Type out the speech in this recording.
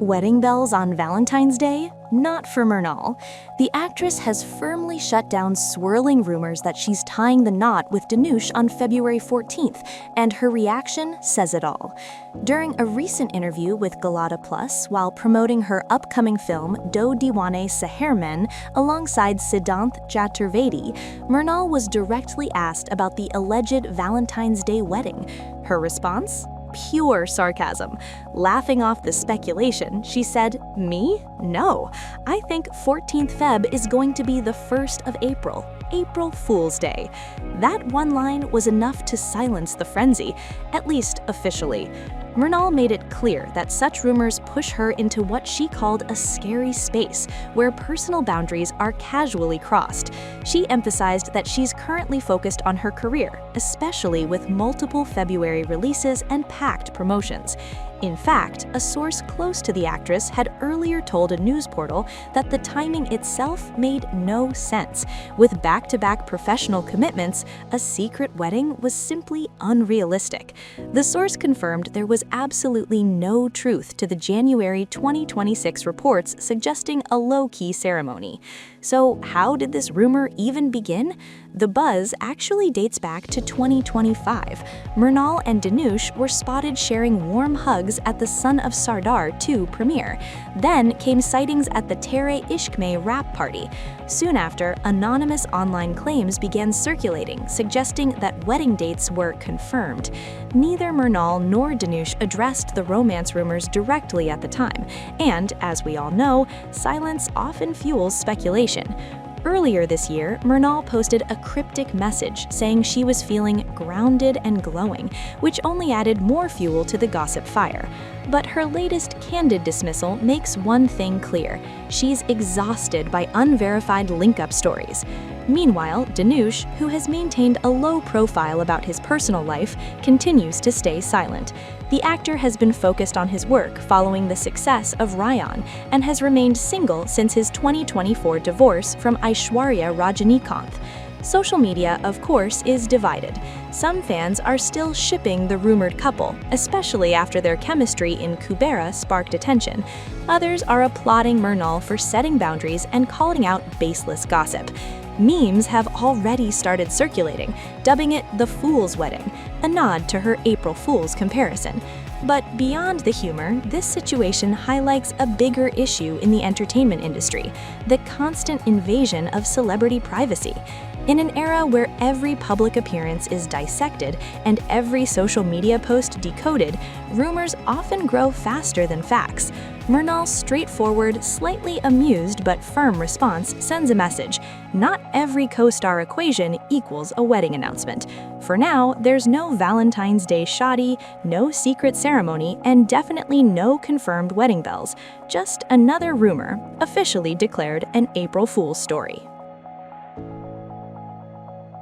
Wedding bells on Valentine's Day? Not for Mrunal. The actress has firmly shut down swirling rumors that she's tying the knot with Dhanush on February 14th, and her reaction says it all. During a recent interview with Galata Plus, while promoting her upcoming film Do Diwane Seher Men alongside Siddhanth Chaturvedi, Mrunal was directly asked about the alleged Valentine's Day wedding. Her response? Pure sarcasm. Laughing off the speculation, she said, "Me? No. I think 14th Feb is going to be the 1st of April. April Fool's Day." That one line was enough to silence the frenzy, at least officially. Mrunal made it clear that such rumors push her into what she called a scary space, where personal boundaries are casually crossed. She emphasized that she's currently focused on her career, especially with multiple February releases and packed promotions. In fact, a source close to the actress had earlier told a news portal that the timing itself made no sense. With back-to-back professional commitments, a secret wedding was simply unrealistic. The source confirmed there was absolutely no truth to the January 2026 reports suggesting a low-key ceremony. So how did this rumor even begin? The buzz actually dates back to 2025. Mrunal and Dhanush were spotted sharing warm hugs at the Son of Sardar 2 premiere. Then came sightings at the Tere Ishq Mein rap party. Soon after, anonymous online claims began circulating, suggesting that wedding dates were confirmed. Neither Mrunal nor Dhanush addressed the romance rumors directly at the time, and, as we all know, silence often fuels speculation. Earlier this year, Mrunal posted a cryptic message saying she was feeling grounded and glowing, which only added more fuel to the gossip fire. But her latest candid dismissal makes one thing clear: she's exhausted by unverified link-up stories. Meanwhile, Dhanush, who has maintained a low profile about his personal life, continues to stay silent. The actor has been focused on his work following the success of Rayan and has remained single since his 2024 divorce from Aishwarya Rajanikanth. Social media, of course, is divided. Some fans are still shipping the rumored couple, especially after their chemistry in Kubera sparked attention. Others are applauding Mrunal for setting boundaries and calling out baseless gossip. Memes have already started circulating, dubbing it the Fool's Wedding, a nod to her April Fool's comparison. But beyond the humor, this situation highlights a bigger issue in the entertainment industry: the constant invasion of celebrity privacy. In an era where every public appearance is dissected and every social media post decoded, rumors often grow faster than facts. Mrunal's straightforward, slightly amused but firm response sends a message: not every co-star equation equals a wedding announcement. For now, there's no Valentine's Day shoddy, no secret ceremony, and definitely no confirmed wedding bells. Just another rumor, officially declared an April Fool's story.